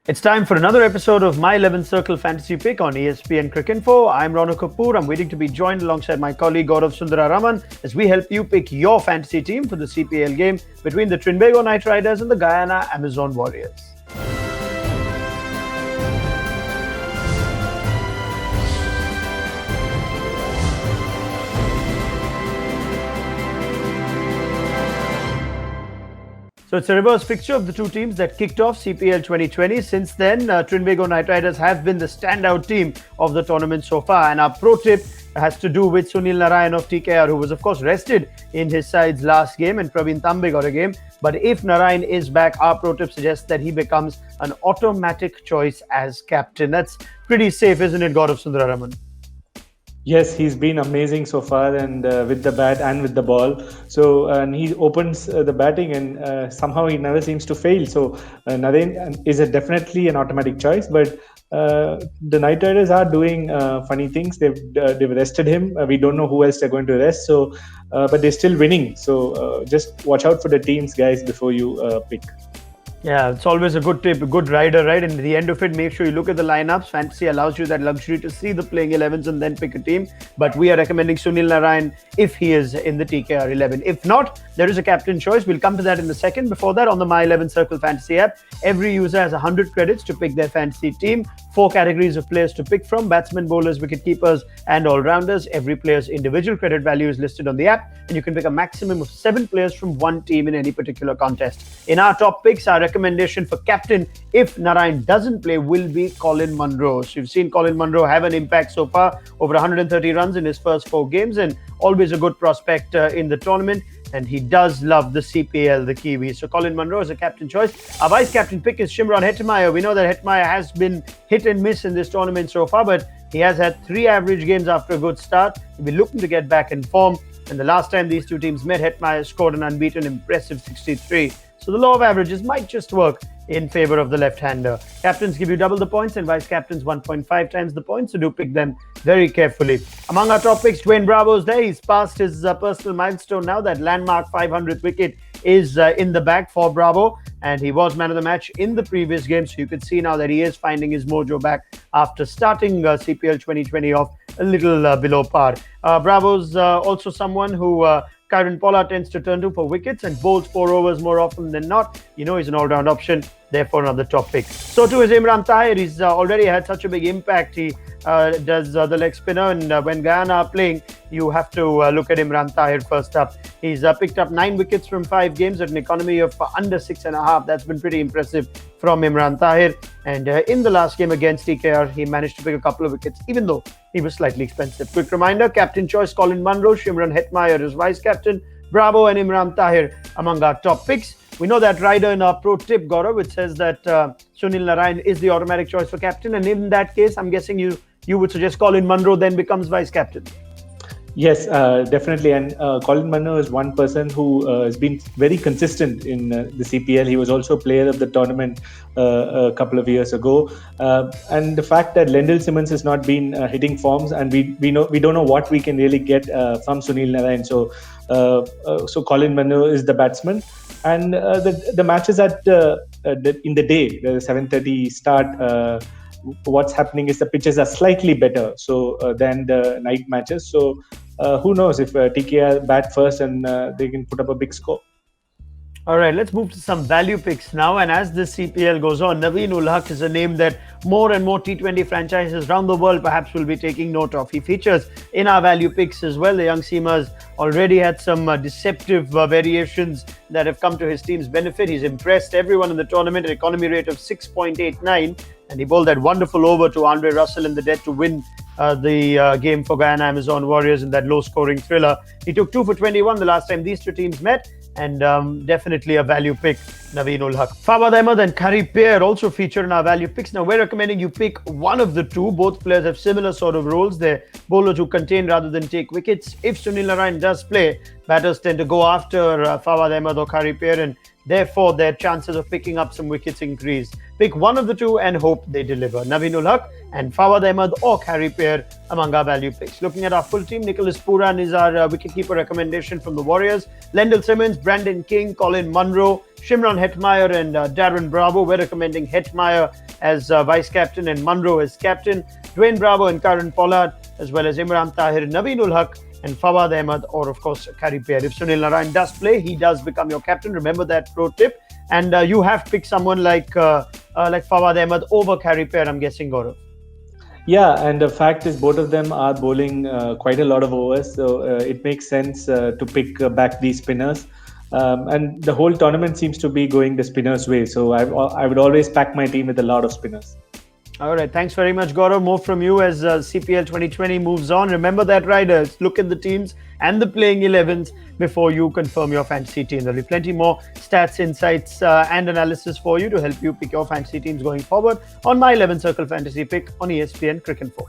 It's time for another episode of My 11 Circle Fantasy Pick on ESPN Cricinfo. I'm Ronak Kapoor. I'm waiting to be joined alongside my colleague Gaurav Sundararaman as we help you pick your fantasy team for the CPL game between the TRINBAGO Knight Riders and the GUYANA Amazon Warriors. So it's a reverse picture of the two teams that kicked off CPL 2020. Since then, TRINBAGO Knight Riders have been the standout team of the tournament so far. And our pro tip has to do with Sunil Narine of TKR, who was, of course, rested in his side's last game, and Praveen Tambe got a game. But if Narine is back, our pro tip suggests that he becomes an automatic choice as captain. That's pretty safe, isn't it, Gaurav Sundararaman? Yes, he's been amazing so far, and with the bat and with the ball. So, and he opens the batting, and somehow he never seems to fail. So, Narine is definitely an automatic choice. But the Knight Riders are doing funny things. They've rested him. We don't know who else they're going to rest. So, but they're still winning. So, just watch out for the teams, guys, before you pick. Yeah, it's always a good tip, a good rider, right? And at the end of it, make sure you look at the lineups. Fantasy allows you that luxury to see the playing 11s and then pick a team. But we are recommending Sunil Narine if he is in the TKR 11. If not, there is a captain choice. We'll come to that in a second. Before that, on the My 11 Circle Fantasy app, every user has 100 credits to pick their fantasy team. 4 categories of players to pick from: batsmen, bowlers, wicket keepers, and all-rounders. Every player's individual credit value is listed on the app, and you can pick a maximum of 7 players from one team in any particular contest. In our top picks, our recommendation for captain, if Narine doesn't play, will be Colin Munro. So you've seen Colin Munro have an impact so far, over 130 runs in his first 4 games, and always a good prospect in the tournament. And he does love the CPL, the Kiwi. So Colin Munro is a captain choice. Our vice-captain pick is SHIMRON Hetmyer. We know that Hetmyer has been hit and miss in this tournament so far, but he has had 3 average games after a good start. He'll be looking to get back in form. And the last time these two teams met, Hetmyer scored an unbeaten impressive 63. So the law of averages might just work in favor of the left-hander. Captains give you double the points and vice-captains 1.5 times the points, so do pick them very carefully. Among our top picks, Dwayne Bravo's there. He's passed his personal milestone now. That landmark 500th wicket is in the bag for Bravo, and he was man of the match in the previous game, so you can see now that he is finding his mojo back after starting CPL 2020 off a little below par. Bravo's also someone who Kieron Pollard tends to turn to for wickets and bowls 4 overs more often than not. You know he's an all-round option, therefore another top pick. So too is Imran Tahir. He's already had such a big impact. He does the leg spinner, and when Guyana are playing, you have to look at Imran Tahir first up. He's picked up 9 wickets from 5 games at an economy of under 6.5. That's been pretty impressive from Imran Tahir. And in the last game against TKR, he managed to pick a couple of wickets, even though he was slightly expensive. Quick reminder, captain choice Colin Munro, SHIMRON Hetmyer is vice-captain, Bravo and Imran Tahir among our top picks. We know that rider in our pro tip, Gaurav, which says that Sunil Narine is the automatic choice for captain. And in that case, I'm guessing you would suggest Colin Munro then becomes vice-captain. Yes, definitely. And Colin Munro is one person who has been very consistent in the CPL. He was also player of the tournament a couple of years ago. And the fact that Lendl Simmons has not been hitting forms, and we don't know what we can really get from Sunil Narine. So Colin Munro is the batsman. And the matches in the day, the 7:30 start. What's happening is the pitches are slightly better than the night matches. So who knows if TKR bat first and they can put up a big score. All right, let's move to some value picks now. And as this CPL goes on, Naveen ul Haq is a name that more and more T20 franchises around the world perhaps will be taking note of. He features in our value picks as well. The young seamers already had some deceptive variations that have come to his team's benefit. He's impressed everyone in the tournament, an economy rate of 6.89. And he bowled that wonderful over to Andre Russell in the death to win the game for Guyana Amazon Warriors in that low-scoring thriller. He took 2 for 21 the last time these two teams met, and definitely a value pick, Naveen ul Haq. Fawad Ahmed and Cricinfo also feature in our value picks. Now, we're recommending you pick one of the two. Both players have similar sort of roles. They're bowlers who contain rather than take wickets. If Sunil Narine does play, batters tend to go after Fawad Ahmed or Cricinfo, and therefore their chances of picking up some wickets increase. Pick one of the two and hope they deliver. Naveen ul Haq and Fawad Ahmed or Harry Pair among our value picks. Looking at our full team, Nicholas Pooran is our wicketkeeper recommendation from the Warriors. Lendl Simmons, Brandon King, Colin Munro, Shimron Hetmyer and Darren Bravo. We're recommending Hetmyer as vice-captain and Munro as captain. Dwayne Bravo and Karan Pollard, as well as Imran Tahir, Naveen ul Haq and Fawad Ahmed, or of course Harry Pair. If Sunil Narine does play, he does become your captain. Remember that pro tip. And you have picked someone like Fawad Ahmed over Harry Pair, I'm guessing, Gaurav. Yeah, and the fact is both of them are bowling quite a lot of overs, so it makes sense to pick back these spinners. And the whole tournament seems to be going the spinners' way, so I would always pack my team with a lot of spinners. All right, thanks very much, Gaurav. More from you as CPL 2020 moves on. Remember that, riders, look at the teams and the playing 11s before you confirm your fantasy team. There'll be plenty more stats, insights and analysis for you to help you pick your fantasy teams going forward on my 11 Circle Fantasy Pick on ESPN Cricinfo.